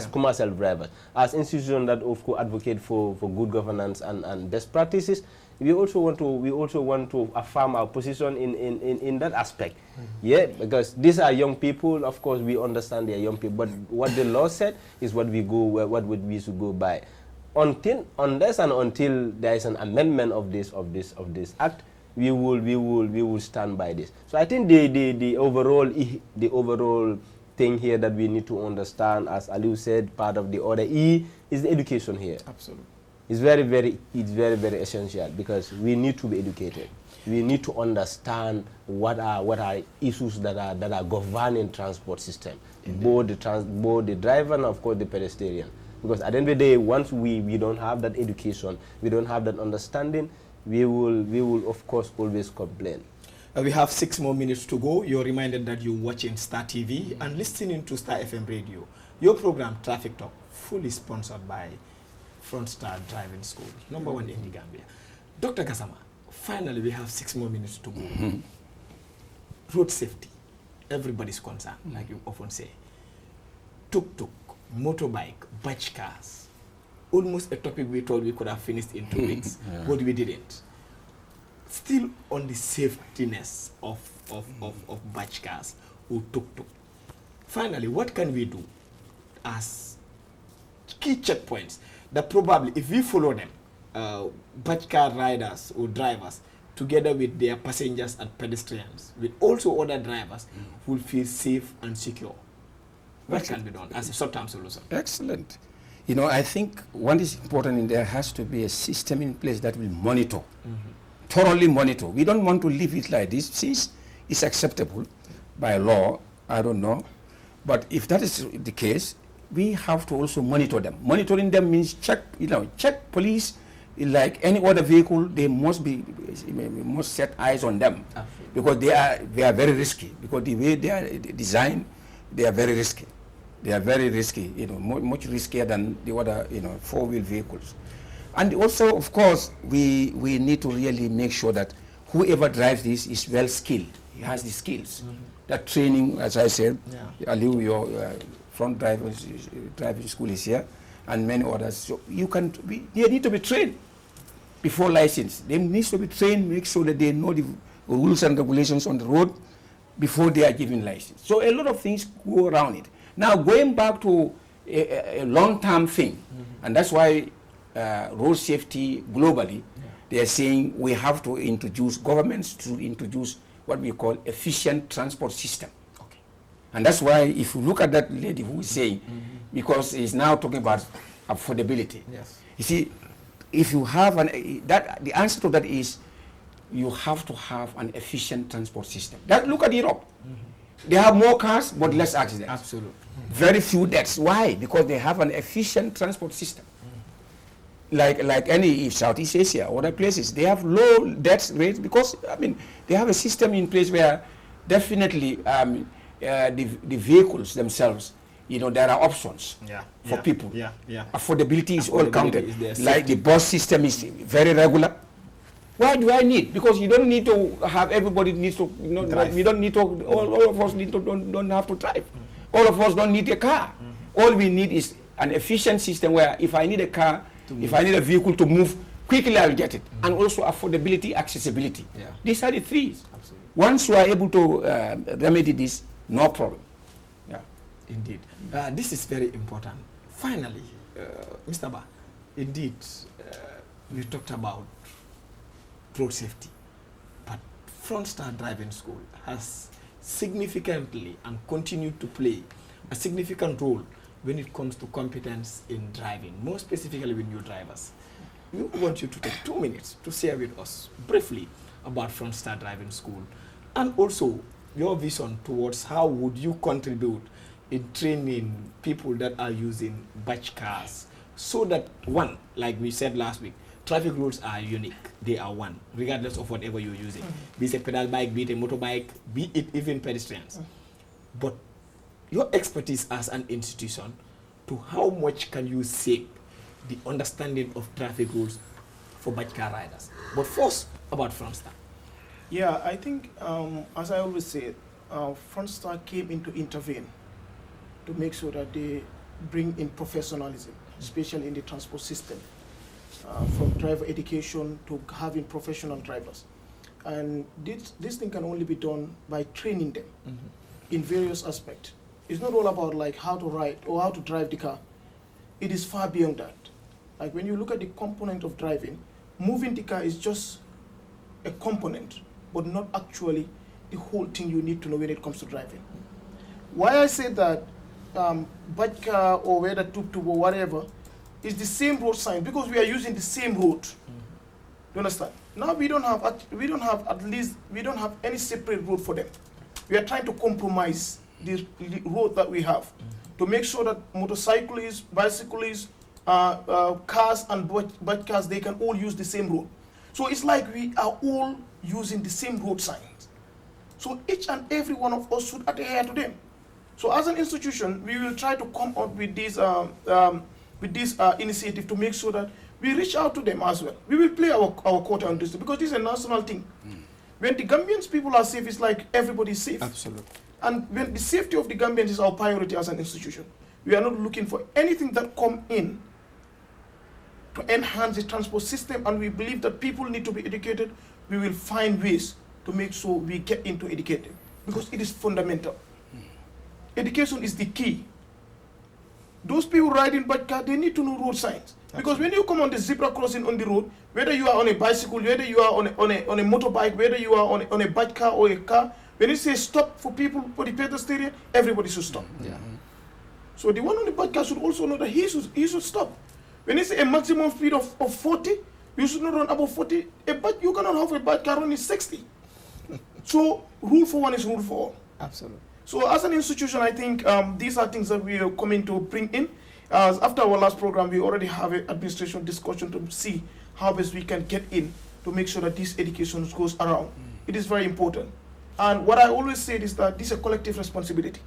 commercial drivers, as institution that of course advocate for good governance and best practices, we also want to affirm our position in that aspect. Yeah, because these are young people. Of course, we understand they are young people, but what the law said is what we should go by. Unless and until there is an amendment of this act, we will stand by this. So I think the overall thing here that we need to understand, as Aliu said, part of the other E is the education here. Absolutely. It's very essential, because we need to be educated. We need to understand what are issues that are governing transport system, both the driver and of course the pedestrian. Because at the end of the day, once we don't have that education, we don't have that understanding, we will of course always complain. We have 6 more minutes to go. You're reminded that you're watching Star TV and listening to Star FM Radio. Your program, Traffic Talk, fully sponsored by Front Star Driving School, #1 in the Gambia. Dr. Gassama, finally we have 6 more minutes to go. Road safety, everybody's concerned, like you often say. Tuk-tuk, motorbike, batch cars, almost a topic we thought we could have finished in 2 weeks, but we didn't. Still on the safetiness of batch cars or tuk-tuk. Finally, what can we do as key checkpoints that probably, if we follow them, batch car riders or drivers, together with their passengers and pedestrians, with also other drivers, will feel safe and secure? What can be done as a short-term solution? Excellent. You know, I think what is important in there has to be a system in place that will monitor, thoroughly monitor. We don't want to leave it like this, since it's acceptable by law, I don't know. But if that is the case, we have to also monitor them. Monitoring them means check police, like any other vehicle, they must set eyes on them. Absolutely. Because they are very risky, because the way they are designed, they are very risky. They are very risky, much riskier than the other, 4-wheel vehicles. And also, of course, we need to really make sure that whoever drives this is well skilled. He has the skills. That training, as I said, Aliu, your front driving school is here, and many others. So they need to be trained before license. They need to be trained, make sure that they know the rules and regulations on the road before they are given license. So a lot of things go around it. Now, going back to a long-term thing, and that's why road safety globally, they are saying we have to governments to introduce what we call efficient transport system. Okay. And that's why if you look at that lady who is saying, because he's now talking about affordability. Yes. You see, if you have the answer to that is you have to have an efficient transport system. Look at Europe. They have more cars but less accidents. Absolutely. Very few deaths. Why? Because they have an efficient transport system. Like any Southeast Asia or other places, they have low death rates because they have a system in place where definitely the vehicles themselves, there are options for people. Affordability is all counted. Like the bus system is very regular. Why do I need? Because you don't need to have everybody needs to. We don't need to. All of us don't have to drive. All of us don't need a car. All we need is an efficient system where if I need a car, if I need a vehicle to move quickly, I'll get it. And also affordability, accessibility. These are the three. Absolutely. Once you are able to remedy this, no problem. Indeed. This is very important. Finally, Mr. Ba, indeed, we talked about road safety, but Front Star Driving School has significantly and continued to play a significant role when it comes to competence in driving, more specifically with new drivers. we want you to take 2 minutes to share with us briefly about Front Star Driving School, and also your vision towards how would you contribute in training people that are using batch cars, so that, one, like we said last week, traffic rules are unique. They are one, regardless of whatever you're using. Be it a pedal bike, be it a motorbike, be it even pedestrians. But your expertise as an institution, to how much can you shape the understanding of traffic rules for batch car riders? But first, about Front Star. Yeah, I think, as I always say, Front Star came in to intervene, to make sure that they bring in professionalism, especially in the transport system, from driver education to having professional drivers. And this thing can only be done by training them in various aspects. It's not all about like how to ride or how to drive the car. It is far beyond that. Like when you look at the component of driving, moving the car is just a component, but not actually the whole thing you need to know when it comes to driving. Why I say that bike car or whether tuk-tuk or whatever is the same road sign, because we are using the same road. You understand? Now we don't have any separate road for them. We are trying to compromise the road that we have to make sure that motorcyclists, bicyclists, cars and bike cars, they can all use the same road. So it's like we are all using the same road signs. So each and every one of us should adhere to them. So as an institution, we will try to come up with this initiative to make sure that we reach out to them as well. We will play our quota on this, because this is a national thing. When the Gambians people are safe, it's like everybody is safe. Absolutely. And when the safety of the Gambians is our priority as an institution, we are not looking for anything that come in to enhance the transport system, and we believe that people need to be educated. We will find ways to make sure we get into educating, because it is fundamental. Education is the key. Those people riding bike car, they need to know road signs. Because when you come on the zebra crossing on the road, whether you are on a bicycle, whether you are on a motorbike, whether you are on a bike car or a car, when you say stop for people, for the pedestrian, everybody should stop. Yeah. So the one on the bike car should also know that he should stop. When you say a maximum speed of 40, you should not run above 40. But you cannot have a bike car running 60. So rule for one is rule for all. Absolutely. So as an institution, I think these are things that we are coming to bring in. After our last program, we already have an administration discussion to see how best we can get in to make sure that this education goes around. It is very important. And what I always say is that this is a collective responsibility.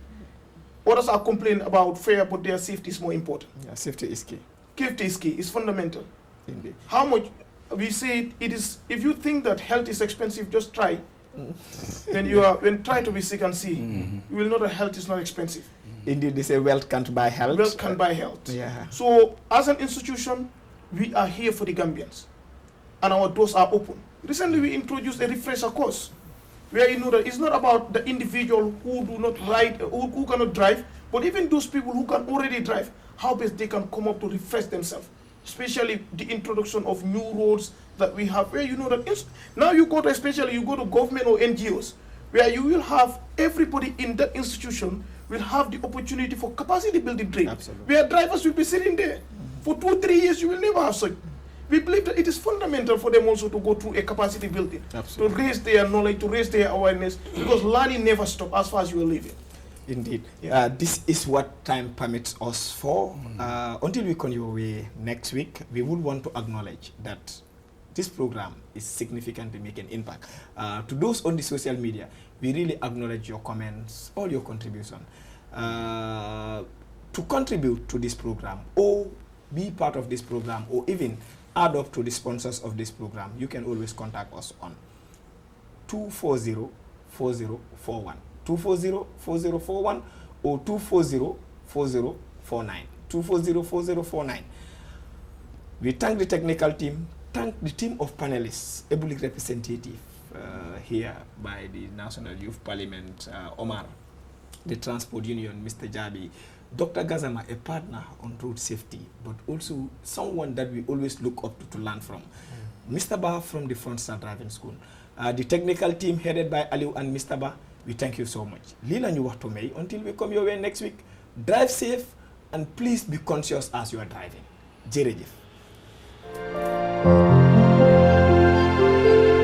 Others are complaining about fare, but their safety is more important. Yeah, safety is key. Safety is key. It's fundamental. Indeed. How much we say it is? If you think that health is expensive, just try. When try to be sick and see, you will know that health is not expensive. Indeed, they say wealth can't buy health. Wealth can buy health. Yeah. So as an institution, we are here for the Gambians, and our doors are open. Recently, we introduced a refresher course, where you know that it's not about the individual who do not ride, who cannot drive, but even those people who can already drive, how best they can come up to refresh themselves. Especially the introduction of new roads that we have, where you know that now you go to government or NGOs, where you will have everybody in that institution will have the opportunity for capacity building training. Absolutely. Where drivers will be sitting there for 2-3 years. You will never have such. We believe that it is fundamental for them also to go through a capacity building. Absolutely. To raise their knowledge, to raise their awareness, because learning never stops as far as you are living. Indeed. Yeah. This is what time permits us for. Until we come your way next week, we would want to acknowledge that this program is significantly making impact. To those on the social media, we really acknowledge your comments, all your contribution. To contribute to this program, or be part of this program, or even add up to the sponsors of this program, you can always contact us on 240-4041. 240-4041 or 240-4049. 240-4049. We thank the technical team, thank the team of panelists, ably representative here by the National Youth Parliament, Omar, the Transport Union, Mr. Jabi, Dr. Gazama, a partner on road safety, but also someone that we always look up to learn from. Mr. Ba from the Front Star Driving School. The technical team headed by Aliu and Mr. Ba, we thank you so much. Lila ñu waxtu may until we come your way next week. Drive safe and please be conscious as you are driving. Jërëjëf.